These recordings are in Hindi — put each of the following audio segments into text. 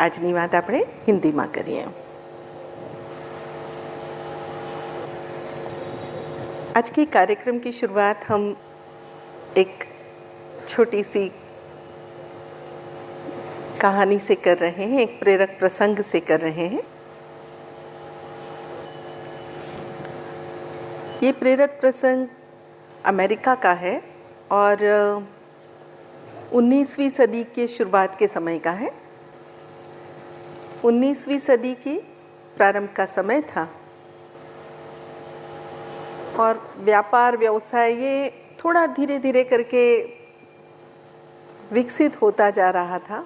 આજની વાત આપણે હિન્દીમાં કરીએ. आज के कार्यक्रम की शुरुआत हम एक छोटी सी कहानी से कर रहे हैं, एक प्रेरक प्रसंग से कर रहे हैं. ये प्रेरक प्रसंग अमेरिका का है और 19वीं सदी के शुरुआत के समय का है. 19वीं सदी की प्रारंभ का समय था और व्यापार व्यवसाय ये थोड़ा धीरे धीरे करके विकसित होता जा रहा था.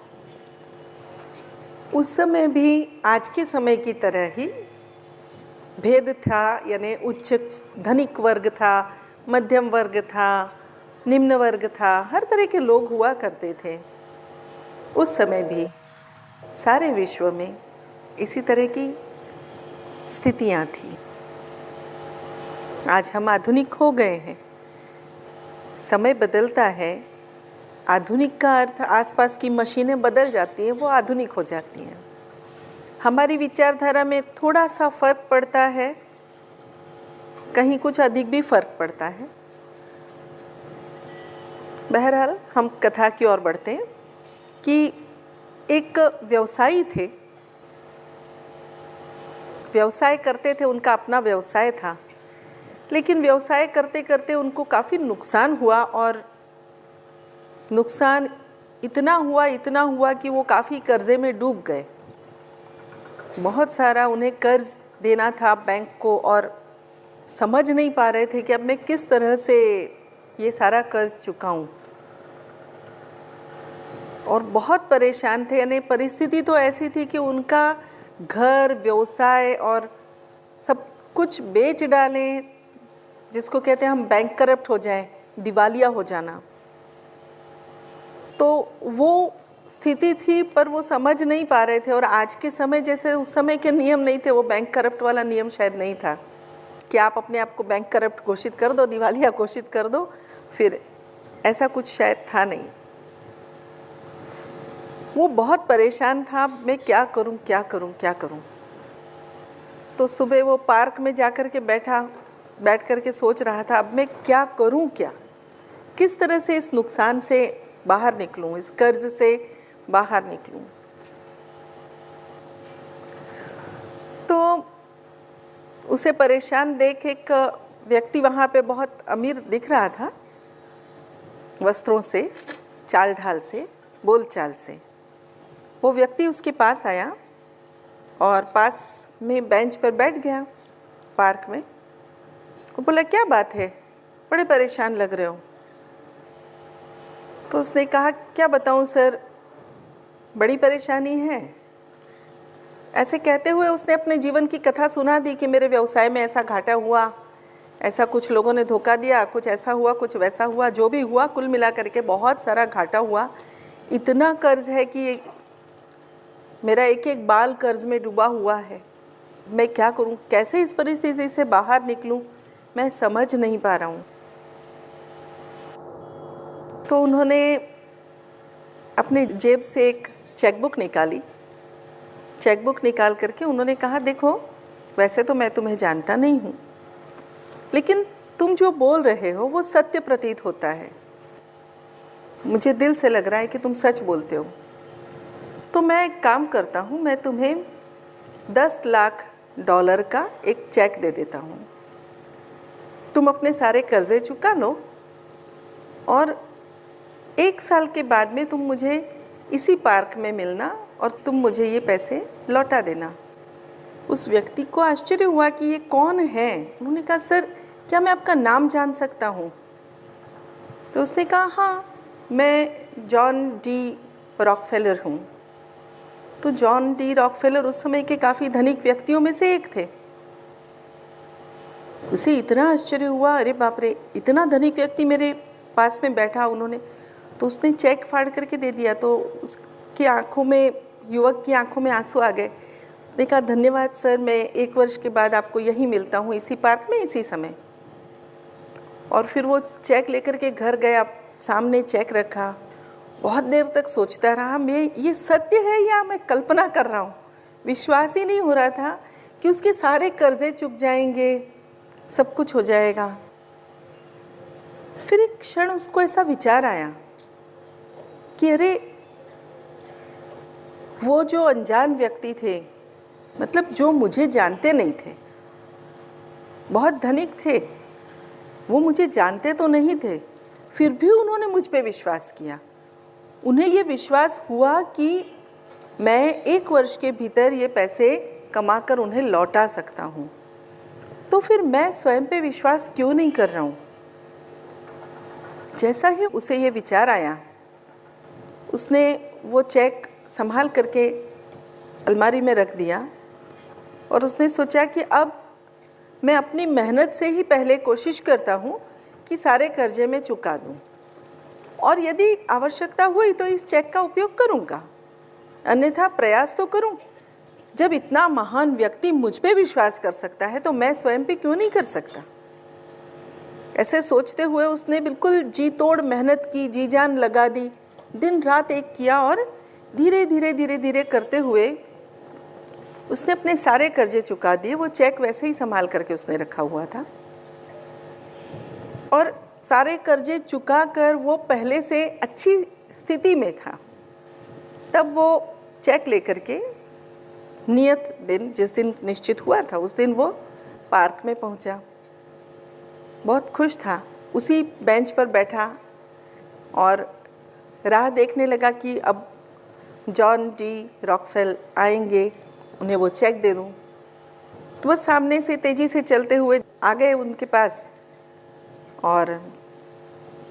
उस समय भी आज के समय की तरह ही भेद था, यानी उच्च धनिक वर्ग था, मध्यम वर्ग था, निम्न वर्ग था, हर तरह के लोग हुआ करते थे. उस समय भी सारे विश्व में इसी तरह की स्थितियां थी. आज हम आधुनिक हो गए हैं, समय बदलता है. आधुनिक का अर्थ आसपास की मशीनें बदल जाती हैं, वो आधुनिक हो जाती हैं. हमारी विचारधारा में थोड़ा सा फर्क पड़ता है, कहीं कुछ अधिक भी फर्क पड़ता है. बहरहाल हम कथा की ओर बढ़ते हैं कि एक व्यवसायी थे, व्यवसाय करते थे, उनका अपना व्यवसाय था. लेकिन व्यवसाय करते करते उनको काफ़ी नुकसान हुआ और नुकसान इतना हुआ कि वो काफ़ी कर्जे में डूब गए. बहुत सारा उन्हें कर्ज देना था बैंक को और समझ नहीं पा रहे थे कि अब मैं किस तरह से ये सारा कर्ज चुकाऊं, और बहुत परेशान थे. यानी परिस्थिति तो ऐसी थी कि उनका घर, व्यवसाय और सब कुछ बेच डालें, जिसको कहते हैं हम बैंक करप्ट हो जाएं, दिवालिया हो जाना. तो वो स्थिति थी, पर वो समझ नहीं पा रहे थे. और आज के समय जैसे उस समय के नियम नहीं थे, वो बैंक करप्ट वाला नियम शायद नहीं था कि आप अपने आप को बैंक करप्ट घोषित कर दो, दिवालिया घोषित कर दो, फिर ऐसा कुछ शायद था नहीं. वो बहुत परेशान था, मैं क्या करूं. तो सुबह वो पार्क में जाकर के बैठ कर के सोच रहा था, अब मैं क्या करूं, किस तरह से इस नुकसान से बाहर निकलूं, इस कर्ज से बाहर निकलूं. तो उसे परेशान देख एक व्यक्ति वहाँ पे बहुत अमीर दिख रहा था, वस्त्रों से, चाल ढाल से, बोलचाल से. वो व्यक्ति उसके पास आया और पास में बेंच पर बैठ गया पार्क में. वो बोला, क्या बात है, बड़े परेशान लग रहे हो. तो उसने कहा, क्या बताऊं सर, बड़ी परेशानी है. ऐसे कहते हुए उसने अपने जीवन की कथा सुना दी कि मेरे व्यवसाय में ऐसा घाटा हुआ, ऐसा कुछ लोगों ने धोखा दिया, कुछ ऐसा हुआ, कुछ वैसा हुआ, जो भी हुआ कुल मिला करके बहुत सारा घाटा हुआ. इतना कर्ज है कि मेरा एक एक बाल कर्ज में डूबा हुआ है. मैं क्या करूं, कैसे इस परिस्थिति से बाहर निकलूं, मैं समझ नहीं पा रहा हूं. तो उन्होंने अपने जेब से एक चेकबुक निकाली. चेकबुक निकाल करके उन्होंने कहा, देखो, वैसे तो मैं तुम्हें जानता नहीं हूँ, लेकिन तुम जो बोल रहे हो वो सत्य प्रतीत होता है. मुझे दिल से लग रहा है कि तुम सच बोलते हो. तो मैं एक काम करता हूँ, मैं तुम्हें $10 लाख का एक चेक दे देता हूँ. तुम अपने सारे कर्जे चुका लो और 1 साल के बाद में तुम मुझे इसी पार्क में मिलना और तुम मुझे ये पैसे लौटा देना. उस व्यक्ति को आश्चर्य हुआ कि ये कौन है. उन्होंने कहा, सर, क्या मैं आपका नाम जान सकता हूँ. तो उसने कहा, हाँ, मैं जॉन डी रॉकफेलर हूँ. तो जॉन डी रॉकफेलर उस समय के काफ़ी धनिक व्यक्तियों में से एक थे. उसे इतना आश्चर्य हुआ, अरे बाप रे, इतना धनिक व्यक्ति मेरे पास में बैठा. तो उसने चेक फाड़ करके दे दिया. तो उसकी आंखों में, युवक की आंखों में आंसू आ गए. उसने कहा, धन्यवाद सर, मैं 1 वर्ष के बाद आपको यहीं मिलता हूँ, इसी पार्क में, इसी समय. और फिर वो चेक लेकर के घर गया, सामने चेक रखा. बहुत देर तक सोचता रहा, मैं ये सत्य है या मैं कल्पना कर रहा हूँ। विश्वास ही नहीं हो रहा था कि उसके सारे कर्जे चुक जाएंगे, सब कुछ हो जाएगा। फिर एक क्षण उसको ऐसा विचार आया कि अरे, वो जो अनजान व्यक्ति थे, मतलब जो मुझे जानते नहीं थे, बहुत धनिक थे, वो मुझे जानते तो नहीं थे, फिर भी उन्होंने मुझ पे विश्वास किया। उन्हें ये विश्वास हुआ कि मैं 1 वर्ष के भीतर ये पैसे कमाकर उन्हें लौटा सकता हूँ, तो फिर मैं स्वयं पे विश्वास क्यों नहीं कर रहा हूँ। जैसा ही उसे ये विचार आया, उसने वो चेक संभाल करके अलमारी में रख दिया और उसने सोचा कि अब मैं अपनी मेहनत से ही पहले कोशिश करता हूँ कि सारे कर्जे मैं चुका दूँ, और यदि आवश्यकता हुई तो इस चेक का उपयोग करूँगा, अन्यथा प्रयास तो करूँ। जब इतना महान व्यक्ति मुझ पे विश्वास कर सकता है तो मैं स्वयं पे क्यों नहीं कर सकता। ऐसे सोचते हुए उसने बिल्कुल जी तोड़ मेहनत की, जी जान लगा दी, दिन रात एक किया और धीरे धीरे करते हुए उसने अपने सारे कर्जे चुका दिए। वो चेक वैसे ही संभाल करके उसने रखा हुआ था और सारे कर्जे चुका कर वो पहले से अच्छी स्थिति में था। तब वो चेक लेकर के नियत दिन, जिस दिन निश्चित हुआ था, उस दिन वो पार्क में पहुंचा। बहुत खुश था, उसी बेंच पर बैठा और राह देखने लगा कि अब जॉन डी रॉकफेल आएंगे, उन्हें वो चेक दे दूं। तो बस सामने से तेज़ी से चलते हुए आ गए उनके पास और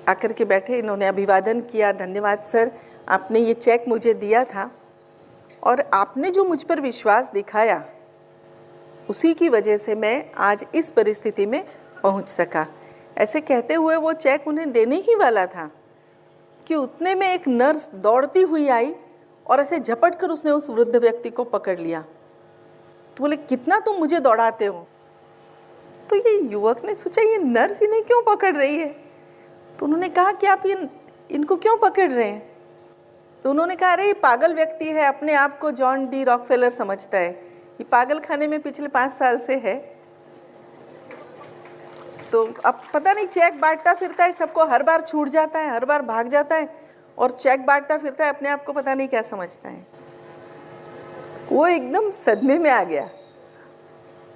आकर के बैठे। इन्होंने अभिवादन किया, धन्यवाद सर, आपने ये चेक मुझे दिया था और आपने जो मुझ पर विश्वास दिखाया, उसी की वजह से मैं आज इस परिस्थिति में पहुंच सका। ऐसे कहते हुए वो चेक उन्हें देने ही वाला था कि उतने में एक नर्स दौड़ती हुई आई और ऐसे झपट कर उसने उस वृद्ध व्यक्ति को पकड़ लिया। तो बोले, कितना तुम मुझे दौड़ाते हो। तो ये युवक ने सोचा, ये नर्स इन्हें क्यों पकड़ रही है। तो उन्होंने कहा कि आप इनको क्यों पकड़ रहे हैं। तो उन्होंने कहा, अरे ये पागल व्यक्ति है, अपने आप को जॉन डी रॉकफेलर समझता है, ये पागल खाने में पिछले 5 साल से है, तो अब पता नहीं चेक बांटता फिरता है, सबको हर बार छूट जाता है, हर बार भाग जाता है और चेक बांटता फिरता है, अपने आप को पता नहीं क्या समझता है। वो एकदम सदमे में आ गया।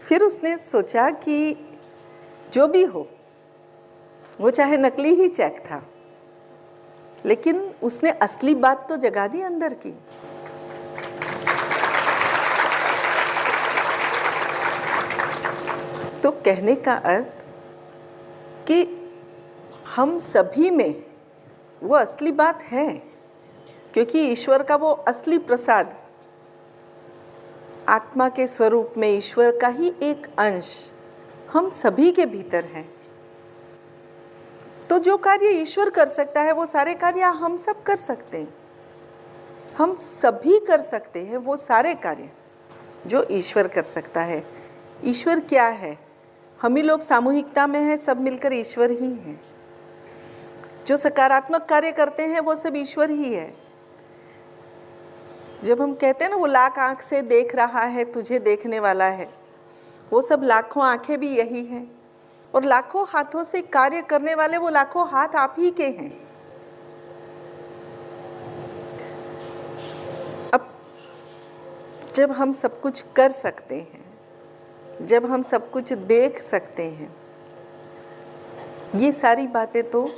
फिर उसने सोचा कि जो भी हो, वो चाहे नकली ही चेक था, लेकिन उसने असली बात तो जगा दी अंदर की। तो कहने का अर्थ कि हम सभी में वो असली बात है, क्योंकि ईश्वर का वो असली प्रसाद, आत्मा के स्वरूप में ईश्वर का ही एक अंश हम सभी के भीतर है। तो जो कार्य ईश्वर कर सकता है वो सारे कार्य हम सब कर सकते हैं, हम सभी कर सकते हैं वो सारे कार्य जो ईश्वर कर सकता है। ईश्वर क्या है? हम ही लोग सामूहिकता में हैं, सब मिलकर ईश्वर ही हैं। जो सकारात्मक कार्य करते हैं वो सब ईश्वर ही है। जब हम कहते हैं ना, वो लाख आँख से देख रहा है, तुझे देखने वाला है, वो सब लाखों आँखें भी यही हैं, और लाखों हाथों से कार्य करने वाले वो लाखों हाथ आप ही के हैं। अब जब हम सब कुछ कर सकते हैं, जब हम सब कुछ देख सकते हैं, ये सारी बातें तो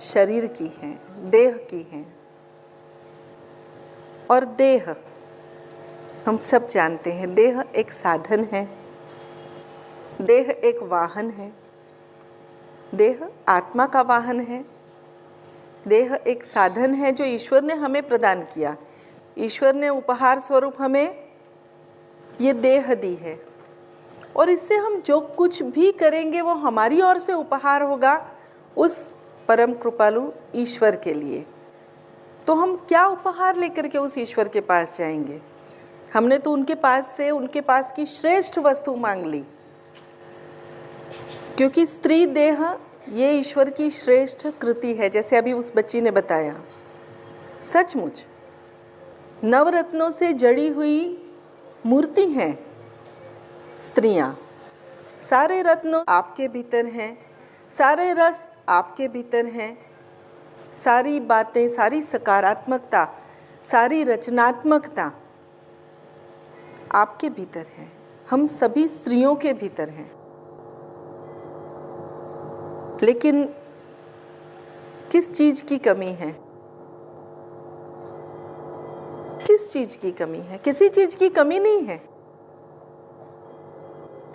शरीर की हैं, देह की हैं। और देह, हम सब जानते हैं, देह एक साधन है, देह एक वाहन है, देह आत्मा का वाहन है, देह एक साधन है जो ईश्वर ने हमें प्रदान किया। ईश्वर ने उपहार स्वरूप हमें ये देह दी है, और इससे हम जो कुछ भी करेंगे वो हमारी ओर से उपहार होगा उस परम कृपालु ईश्वर के लिए। तो हम क्या उपहार लेकर के उस ईश्वर के पास जाएंगे? हमने तो उनके पास से उनके पास की श्रेष्ठ वस्तु मांग ली, क्योंकि स्त्री देह ये ईश्वर की श्रेष्ठ कृति है। जैसे अभी उस बच्ची ने बताया, सचमुच नवरत्नों से जड़ी हुई मूर्ति हैं स्त्रियां। सारे रत्न आपके भीतर हैं, सारे रस आपके भीतर हैं, सारी बातें, सारी सकारात्मकता, सारी रचनात्मकता आपके भीतर है। हम सभी स्त्रियों के भीतर हैं। लेकिन किस चीज़ की कमी है? किस चीज़ की कमी है? किसी चीज़ की कमी नहीं है।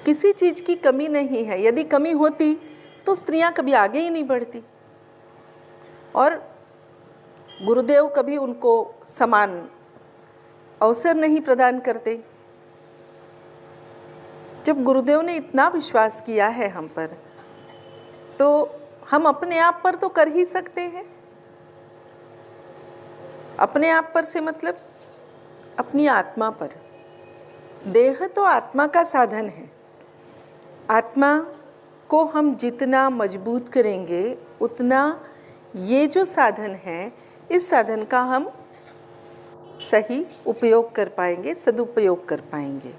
किसी चीज़ की कमी नहीं है। यदि कमी होती तो स्त्रियां कभी आगे ही नहीं बढ़ती और गुरुदेव कभी उनको समान अवसर नहीं प्रदान करते। जब गुरुदेव ने इतना विश्वास किया है हम पर, तो हम अपने आप पर तो कर ही सकते हैं। अपने आप पर से मतलब अपनी आत्मा पर। देह तो आत्मा का साधन है। आत्मा को हम जितना मजबूत करेंगे उतना ये जो साधन है, इस साधन का हम सही उपयोग कर पाएंगे, सदुपयोग कर पाएंगे।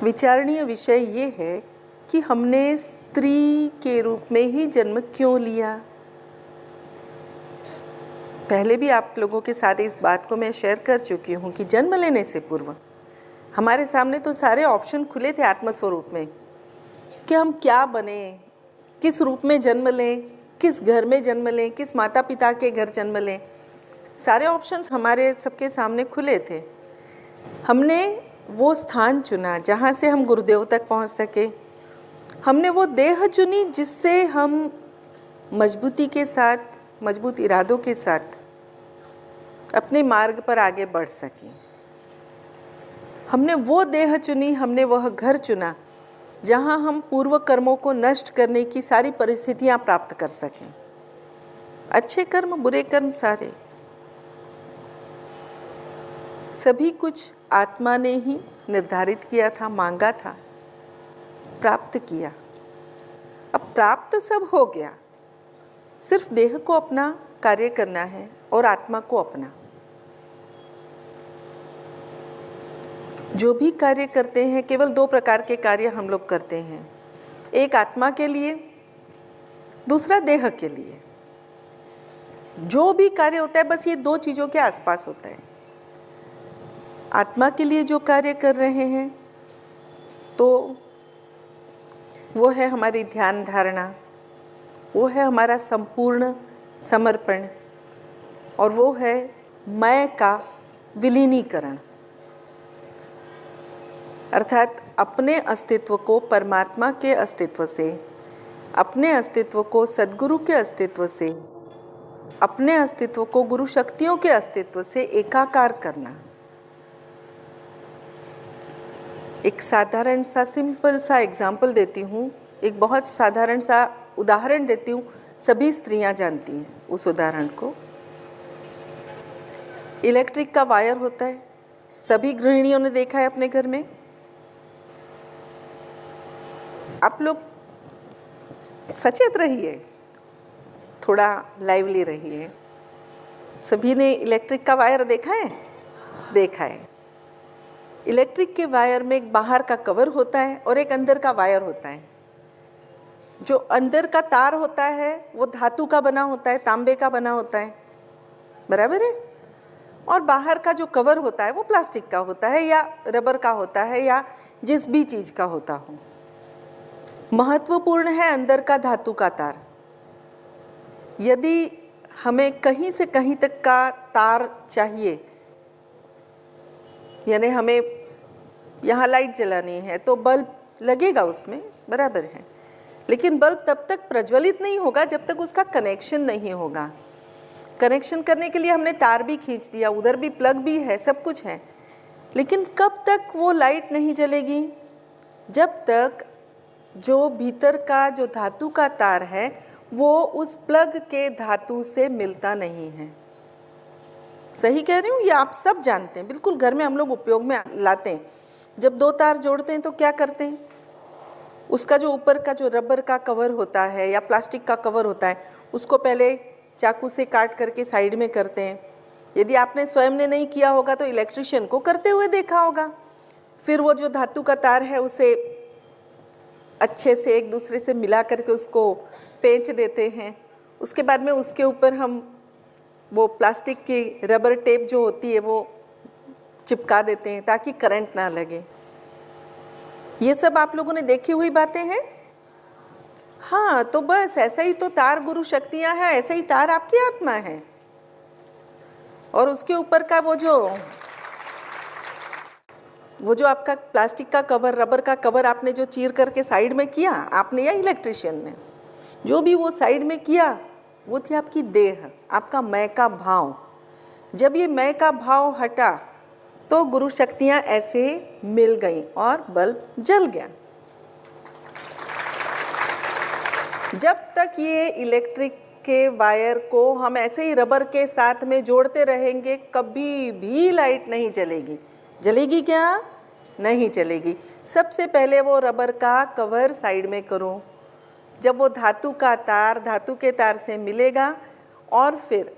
विचारणीय विषय ये है कि हमने स्त्री के रूप में ही जन्म क्यों लिया। पहले भी आप लोगों के साथ इस बात को मैं शेयर कर चुकी हूँ कि जन्म लेने से पूर्व हमारे सामने तो सारे ऑप्शन खुले थे आत्मस्वरूप में कि हम क्या बने, किस रूप में जन्म लें, किस घर में जन्म लें, किस माता पिता के घर जन्म लें। सारे ऑप्शंस हमारे सबके सामने खुले थे। हमने वो स्थान चुना जहाँ से हम गुरुदेव तक पहुँच सके। हमने वो देह चुनी जिससे हम मजबूती के साथ, मजबूत इरादों के साथ अपने मार्ग पर आगे बढ़ सकें। हमने वो देह चुनी, हमने वह घर चुना जहाँ हम पूर्व कर्मों को नष्ट करने की सारी परिस्थितियाँ प्राप्त कर सकें। अच्छे कर्म, बुरे कर्म, सारे सभी कुछ आत्मा ने ही निर्धारित किया था, मांगा था, प्राप्त किया। अब प्राप्त सब हो गया, सिर्फ देह को अपना कार्य करना है और आत्मा को अपना। जो भी कार्य करते हैं, केवल दो प्रकार के कार्य हम लोग करते हैं, एक आत्मा के लिए, दूसरा देह के लिए। जो भी कार्य होता है बस ये दो चीज़ों के आसपास होता है। आत्मा के लिए जो कार्य कर रहे हैं तो वो है हमारी ध्यान धारणा, वो है हमारा संपूर्ण समर्पण, और वो है मैं का विलीनीकरण, अर्थात अपने अस्तित्व को परमात्मा के अस्तित्व से, अपने अस्तित्व को सद्गुरु के अस्तित्व से, अपने अस्तित्व को गुरु शक्तियों के अस्तित्व से एकाकार करना। एक साधारण सा सिंपल सा एग्जाम्पल देती हूँ, एक बहुत साधारण सा उदाहरण देती हूँ, सभी स्त्रियाँ जानती हैं उस उदाहरण को। इलेक्ट्रिक का वायर होता है, सभी गृहिणियों ने देखा है अपने घर में। आप लोग सचेत रहिए, थोड़ा लाइवली रहिए। सभी ने इलेक्ट्रिक का वायर देखा है? देखा है। इलेक्ट्रिक के वायर में एक बाहर का कवर होता है और एक अंदर का वायर होता है। जो अंदर का तार होता है वो धातु का बना होता है, तांबे का बना होता है, बराबर है। और बाहर का जो कवर होता है वो प्लास्टिक का होता है या रबर का होता है या जिस भी चीज़ का होता हो। महत्वपूर्ण है अंदर का धातु का तार। यदि हमें कहीं से कहीं तक का तार चाहिए, यानी हमें यहाँ लाइट जलानी है तो बल्ब लगेगा उसमें, बराबर है। लेकिन बल्ब तब तक प्रज्वलित नहीं होगा जब तक उसका कनेक्शन नहीं होगा। कनेक्शन करने के लिए हमने तार भी खींच दिया, उधर भी प्लग भी है, सब कुछ है, लेकिन कब तक वो लाइट नहीं जलेगी? जब तक जो भीतर का जो धातु का तार है वो उस प्लग के धातु से मिलता नहीं है। सही कह रही हूँ? ये आप सब जानते हैं, बिल्कुल घर में हम लोग उपयोग में लाते हैं। जब दो तार जोड़ते हैं तो क्या करते हैं? उसका जो ऊपर का जो रबर का कवर होता है या प्लास्टिक का कवर होता है उसको पहले चाकू से काट करके साइड में करते हैं। यदि आपने स्वयं ने नहीं किया होगा तो इलेक्ट्रिशियन को करते हुए देखा होगा। फिर वो जो धातु का तार है उसे अच्छे से एक दूसरे से मिला करके उसको पेंच देते हैं। उसके बाद में उसके ऊपर हम वो प्लास्टिक की रबर टेप जो होती है वो चिपका देते हैं ताकि करंट ना लगे। ये सब आप लोगों ने देखी हुई बातें हैं। हाँ, तो बस ऐसा ही तो तार गुरु शक्तियाँ हैं, ऐसा ही तार आपकी आत्मा है। और उसके ऊपर का वो जो आपका प्लास्टिक का कवर, रबर का कवर आपने जो चीर करके साइड में किया, आपने या इलेक्ट्रिशियन ने, जो भी वो साइड में किया, वो थी आपकी देह, आपका मैं का भाव। जब ये मैं का भाव हटा तो गुरु शक्तियाँ ऐसे मिल गईं और बल्ब जल गया। जब तक ये इलेक्ट्रिक के वायर को हम ऐसे ही रबर के साथ में जोड़ते रहेंगे, कभी भी लाइट नहीं जलेगी। जलेगी क्या? नहीं जलेगी। सबसे पहले वो रबर का कवर साइड में करो। जब वो धातु का तार धातु के तार से मिलेगा और फिर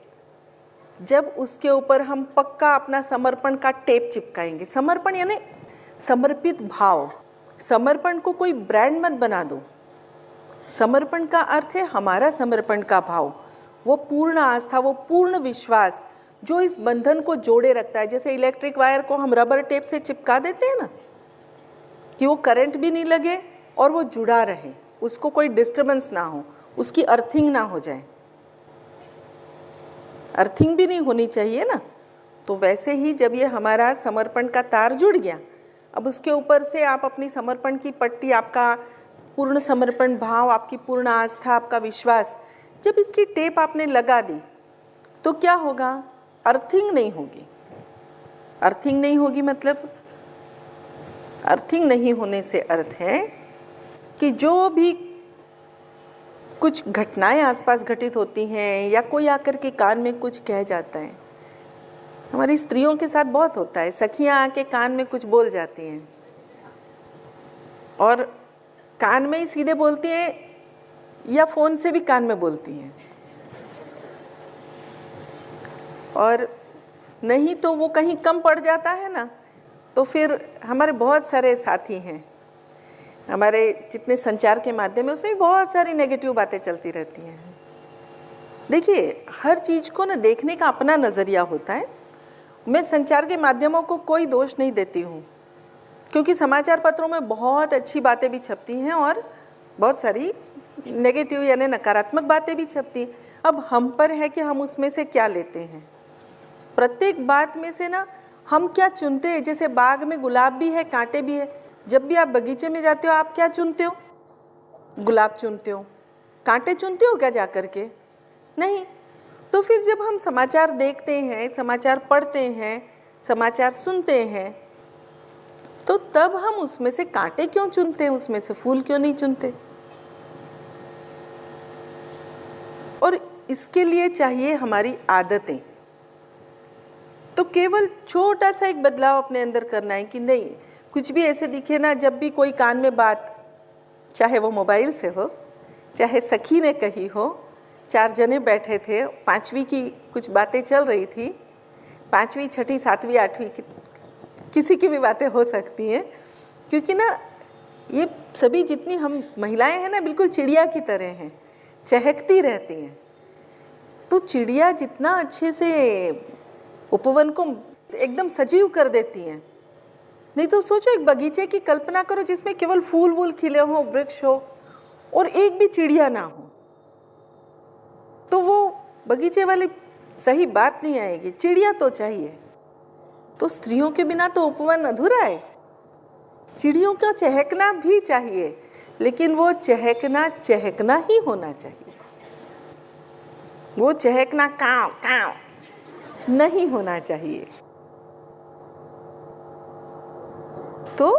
जब उसके ऊपर हम पक्का अपना समर्पण का टेप चिपकाएंगे। समर्पण यानी समर्पित भाव। समर्पण को कोई ब्रांड मत बना दो। समर्पण का अर्थ है हमारा समर्पण का भाव, वो पूर्ण आस्था, वो पूर्ण विश्वास जो इस बंधन को जोड़े रखता है। जैसे इलेक्ट्रिक वायर को हम रबर टेप से चिपका देते हैं ना, कि वो करंट भी नहीं लगे और वो जुड़ा रहे, उसको कोई डिस्टर्बेंस ना हो, उसकी अर्थिंग ना हो जाए। अर्थिंग भी नहीं होनी चाहिए ना। तो वैसे ही जब ये हमारा समर्पण का तार जुड़ गया, अब उसके ऊपर से आप अपनी समर्पण की पट्टी, आपका पूर्ण समर्पण भाव, आपकी पूर्ण आस्था, आपका विश्वास, जब इसकी टेप आपने लगा दी तो क्या होगा? अर्थिंग नहीं होगी। अर्थिंग नहीं होगी मतलब, अर्थिंग नहीं होने से अर्थ है कि जो भी कुछ घटनाएं आसपास घटित होती हैं या कोई आकर के कान में कुछ कह जाता है, हमारी स्त्रियों के साथ बहुत होता है, सखियां आके कान में कुछ बोल जाती हैं और कान में ही सीधे बोलती हैं या फ़ोन से भी कान में बोलती हैं, और नहीं तो वो कहीं कम पड़ जाता है ना, तो फिर हमारे बहुत सारे साथी हैं, हमारे जितने संचार के माध्यम है उसमें भी बहुत सारी नेगेटिव बातें चलती रहती हैं। देखिए, हर चीज़ को ना देखने का अपना नज़रिया होता है। मैं संचार के माध्यमों को कोई दोष नहीं देती हूँ, क्योंकि समाचार पत्रों में बहुत अच्छी बातें भी छपती हैं और बहुत सारी नेगेटिव यानी नकारात्मक बातें भी छपती हैं। अब हम पर है कि हम उसमें से क्या लेते हैं। प्रत्येक बात में से ना हम क्या चुनते हैं। जैसे बाग में गुलाब भी है, कांटे भी है। जब भी आप बगीचे में जाते हो, आप क्या चुनते हो? गुलाब चुनते हो। कांटे चुनते हो क्या जा कर के? नहीं। तो फिर जब हम समाचार देखते हैं, समाचार पढ़ते हैं, समाचार सुनते हैं, तो तब हम उसमें से कांटे क्यों चुनते हैं, उसमें से फूल क्यों नहीं चुनते? और इसके लिए चाहिए हमारी आदतें। तो केवल छोटा सा एक बदलाव अपने अंदर करना है कि नहीं, कुछ भी ऐसे दिखे ना, जब भी कोई कान में बात, चाहे वो मोबाइल से हो, चाहे सखी ने कही हो, 4 जने बैठे थे, 5वीं की कुछ बातें चल रही थी, 5वीं, 6ठी, 7वीं, 8वीं किसी की भी बातें हो सकती हैं, क्योंकि ना ये सभी जितनी हम महिलाएं हैं ना, बिल्कुल चिड़िया की तरह हैं, चहकती रहती हैं। तो चिड़िया जितना अच्छे से उपवन को एकदम सजीव कर देती हैं, नहीं तो सोचो एक बगीचे की कल्पना करो जिसमें केवल फूल वूल खिले हों, वृक्ष हो और एक भी चिड़िया ना हो, तो वो बगीचे वाली सही बात नहीं आएगी। चिड़िया तो चाहिए। तो स्त्रियों के बिना तो उपवन अधूरा है। चिड़ियों का चहकना भी चाहिए, लेकिन वो चहकना चहकना ही होना चाहिए। वो चहकना काव काव नहीं होना चाहिए। तो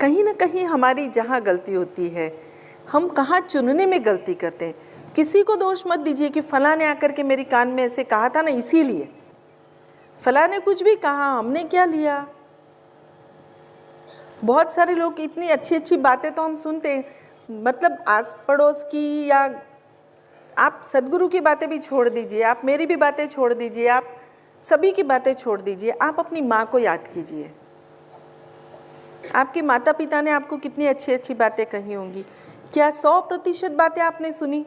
कहीं ना कहीं हमारी जहाँ गलती होती है, हम कहाँ चुनने में गलती करते हैं। किसी को दोष मत दीजिए कि फलां ने आकर के मेरी कान में ऐसे कहा था ना, इसीलिए फलां ने कुछ भी कहा, हमने क्या लिया। बहुत सारे लोग इतनी अच्छी अच्छी बातें तो हम सुनते हैं, मतलब आस पड़ोस की या आप सदगुरु की बातें भी छोड़ दीजिए, आप मेरी भी बातें छोड़ दीजिए, आप सभी की बातें छोड़ दीजिए, आप अपनी माँ को याद कीजिए। आपके माता पिता ने आपको कितनी अच्छी अच्छी बातें कही होंगी। क्या 100% बातें आपने सुनी?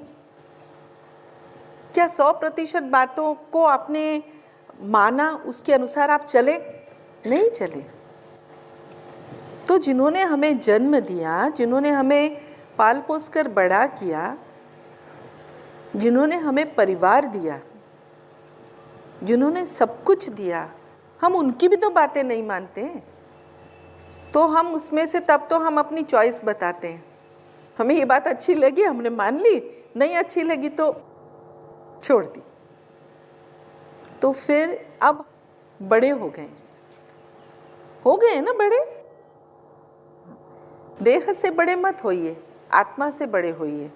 क्या 100% बातों को आपने माना, उसके अनुसार आप चले? नहीं चले। तो जिन्होंने हमें जन्म दिया, जिन्होंने हमें पाल पोस कर बड़ा किया, जिन्होंने हमें परिवार दिया, जिन्होंने सब कुछ दिया, हम उनकी भी तो बातें नहीं मानते। तो हम उसमें से तब तो हम अपनी चॉइस बताते हैं। हमें ये बात अच्छी लगी, हमने मान ली, नहीं अच्छी लगी तो छोड़ दी। तो फिर अब बड़े हो गए ना बड़े। देह से बड़े मत होइए, आत्मा से बड़े होइए।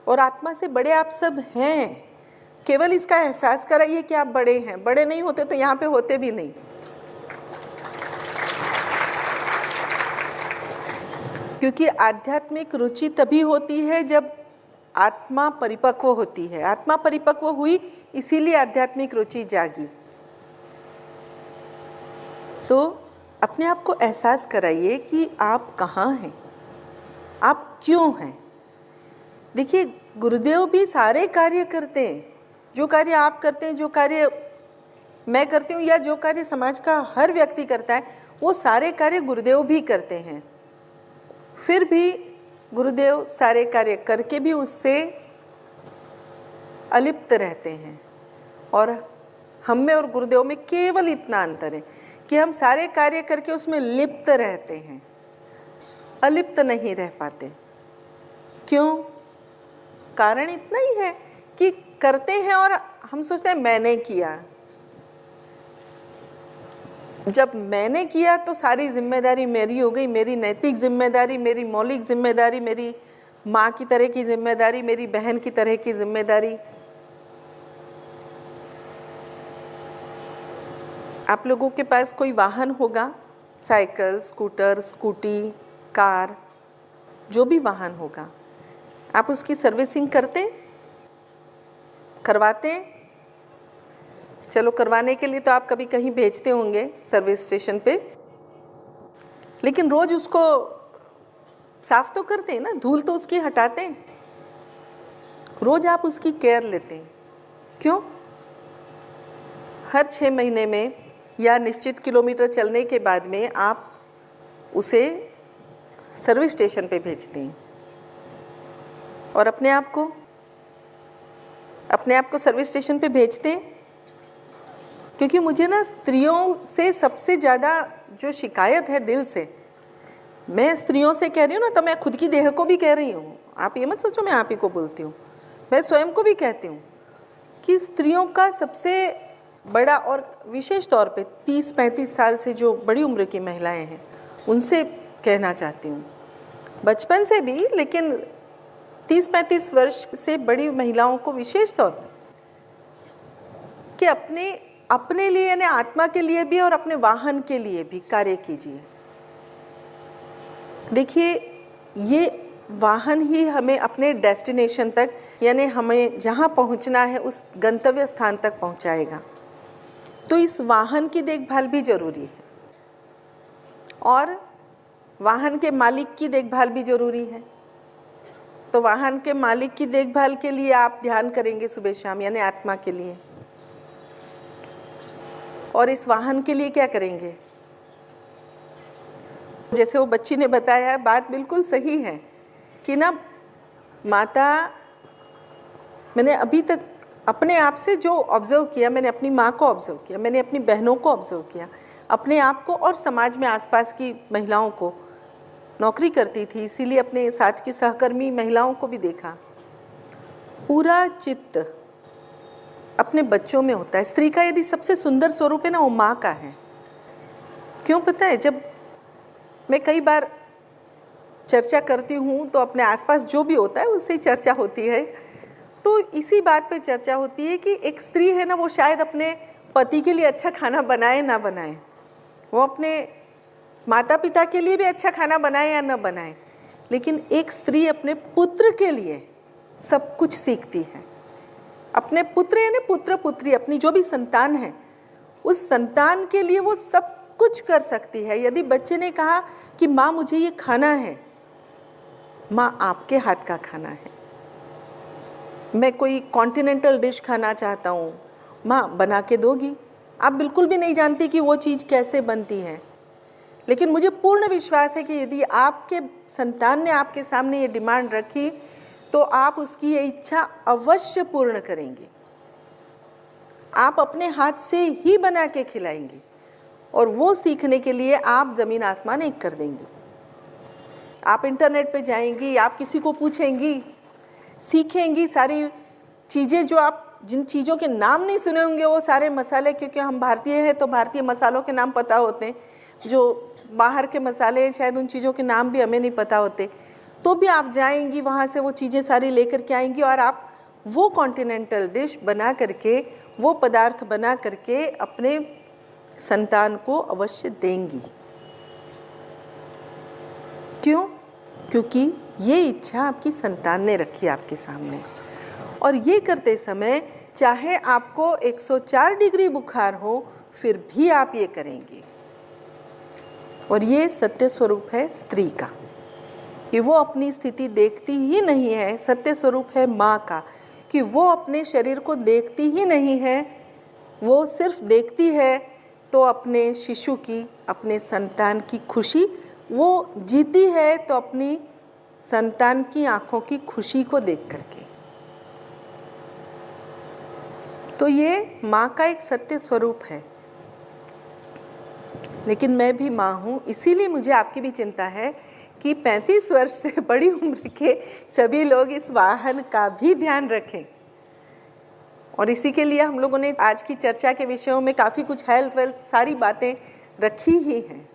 और आत्मा से बड़े आप सब हैं। केवल इसका एहसास कराइए कि आप बड़े हैं। बड़े नहीं होते तो यहाँ पे होते भी नहीं। क्योंकि आध्यात्मिक रुचि तभी होती है जब आत्मा परिपक्व होती है। आत्मा परिपक्व हुई, इसीलिए आध्यात्मिक रुचि जागी। तो अपने आप को एहसास कराइए कि आप कहाँ हैं, आप क्यों हैं। देखिए, गुरुदेव भी सारे कार्य करते हैं। जो कार्य आप करते हैं, जो कार्य मैं करती हूँ, या जो कार्य समाज का हर व्यक्ति करता है, वो सारे कार्य गुरुदेव भी करते हैं। फिर भी गुरुदेव सारे कार्य करके भी उससे अलिप्त रहते हैं। और हम में और गुरुदेव में केवल इतना अंतर है कि हम सारे कार्य करके उसमें लिप्त रहते हैं, अलिप्त नहीं रह पाते। क्यों? कारण इतना ही है कि करते हैं और हम सोचते हैं मैंने किया। जब मैंने किया तो सारी जिम्मेदारी मेरी हो गई, मेरी नैतिक जिम्मेदारी, मेरी मौलिक जिम्मेदारी, मेरी माँ की तरह की जिम्मेदारी, मेरी बहन की तरह की जिम्मेदारी। आप लोगों के पास कोई वाहन होगा, साइकिल, स्कूटर, स्कूटी, कार, जो भी वाहन होगा, आप उसकी सर्विसिंग करवाते हैं? चलो, करवाने के लिए तो आप कभी कहीं भेजते होंगे सर्विस स्टेशन पे, लेकिन रोज उसको साफ तो करते हैं ना, धूल तो उसकी हटाते हैं। रोज आप उसकी केयर लेते हैं। क्यों? हर 6 महीने में या निश्चित किलोमीटर चलने के बाद में आप उसे सर्विस स्टेशन पे भेजते हैं। और अपने आप को सर्विस स्टेशन पे भेजते हैं क्योंकि मुझे ना स्त्रियों से सबसे ज़्यादा जो शिकायत है दिल से, मैं स्त्रियों से कह रही हूँ ना, तो मैं खुद की देह को भी कह रही हूँ। आप ये मत सोचो मैं आप ही को बोलती हूँ, मैं स्वयं को भी कहती हूँ कि स्त्रियों का सबसे बड़ा, और विशेष तौर पे 30-35 साल से जो बड़ी उम्र की महिलाएं हैं उनसे कहना चाहती हूँ, बचपन से भी, लेकिन 30-35 वर्ष से बड़ी महिलाओं को विशेष तौर पर, कि अपने लिए यानी आत्मा के लिए भी और अपने वाहन के लिए भी कार्य कीजिए। देखिए, ये वाहन ही हमें अपने डेस्टिनेशन तक, यानी हमें जहाँ पहुँचना है उस गंतव्य स्थान तक पहुँचाएगा। तो इस वाहन की देखभाल भी जरूरी है और वाहन के मालिक की देखभाल भी जरूरी है। तो वाहन के मालिक की देखभाल के लिए आप ध्यान करेंगे सुबह शाम, यानी आत्मा के लिए। और इस वाहन के लिए क्या करेंगे? जैसे वो बच्ची ने बताया, बात बिल्कुल सही है कि ना माता, मैंने अभी तक अपने आप से जो ऑब्जर्व किया, मैंने अपनी माँ को ऑब्जर्व किया, मैंने अपनी बहनों को ऑब्जर्व किया, अपने आप को और समाज में आसपास की महिलाओं को। नौकरी करती थी इसीलिए अपने साथ की सहकर्मी महिलाओं को भी देखा। पूरा चित्त अपने बच्चों में होता है। स्त्री का यदि सबसे सुंदर स्वरूप है ना, वो माँ का है। क्यों पता है? जब मैं कई बार चर्चा करती हूँ तो अपने आसपास जो भी होता है उससे ही चर्चा होती है, तो इसी बात पे चर्चा होती है कि एक स्त्री है ना, वो शायद अपने पति के लिए अच्छा खाना बनाए ना बनाए, वो अपने माता पिता के लिए भी अच्छा खाना बनाए या ना बनाए, लेकिन एक स्त्री अपने पुत्र के लिए सब कुछ सीखती है। अपने पुत्र यानी पुत्र पुत्री, अपनी जो भी संतान है, उस संतान के लिए वो सब कुछ कर सकती है। यदि बच्चे ने कहा कि माँ मुझे ये खाना है, माँ आपके हाथ का खाना है। मैं कोई कॉन्टिनेंटल डिश खाना चाहता हूँ, माँ बना के दोगी। आप बिल्कुल भी नहीं जानती कि वो चीज़ कैसे बनती है, लेकिन मुझे पूर्ण विश्वास है कि यदि आपके संतान ने आपके सामने ये डिमांड रखी तो आप उसकी ये इच्छा अवश्य पूर्ण करेंगी। आप अपने हाथ से ही बना के खिलाएंगी और वो सीखने के लिए आप ज़मीन आसमान एक कर देंगी। आप इंटरनेट पे जाएंगी, आप किसी को पूछेंगी, सीखेंगी सारी चीज़ें जो आप जिन चीज़ों के नाम नहीं सुने होंगे, वो सारे मसाले, क्योंकि हम भारतीय हैं तो भारतीय मसालों के नाम पता होते हैं, जो बाहर के मसाले शायद उन चीज़ों के नाम भी हमें नहीं पता होते, तो भी आप जाएंगी वहाँ से वो चीज़ें सारी लेकर के आएंगी और आप वो कॉन्टिनेंटल डिश बना करके, वो पदार्थ बना करके अपने संतान को अवश्य देंगी। क्यों? क्योंकि ये इच्छा आपकी संतान ने रखी आपके सामने। और ये करते समय चाहे आपको 104 डिग्री बुखार हो, फिर भी आप ये करेंगे। और ये सत्य स्वरूप है स्त्री का, कि वो अपनी स्थिति देखती ही नहीं है। सत्य स्वरूप है माँ का, कि वो अपने शरीर को देखती ही नहीं है, वो सिर्फ देखती है तो अपने शिशु की, अपने संतान की खुशी, वो जीती है तो अपनी संतान की आंखों की खुशी को देख करके। तो ये माँ का एक सत्य स्वरूप है। लेकिन मैं भी माँ हूँ, इसीलिए मुझे आपकी भी चिंता है कि 35 वर्ष से बड़ी उम्र के सभी लोग इस वाहन का भी ध्यान रखें। और इसी के लिए हम लोगों ने आज की चर्चा के विषयों में काफ़ी कुछ हेल्थ वेल्थ सारी बातें रखी ही हैं।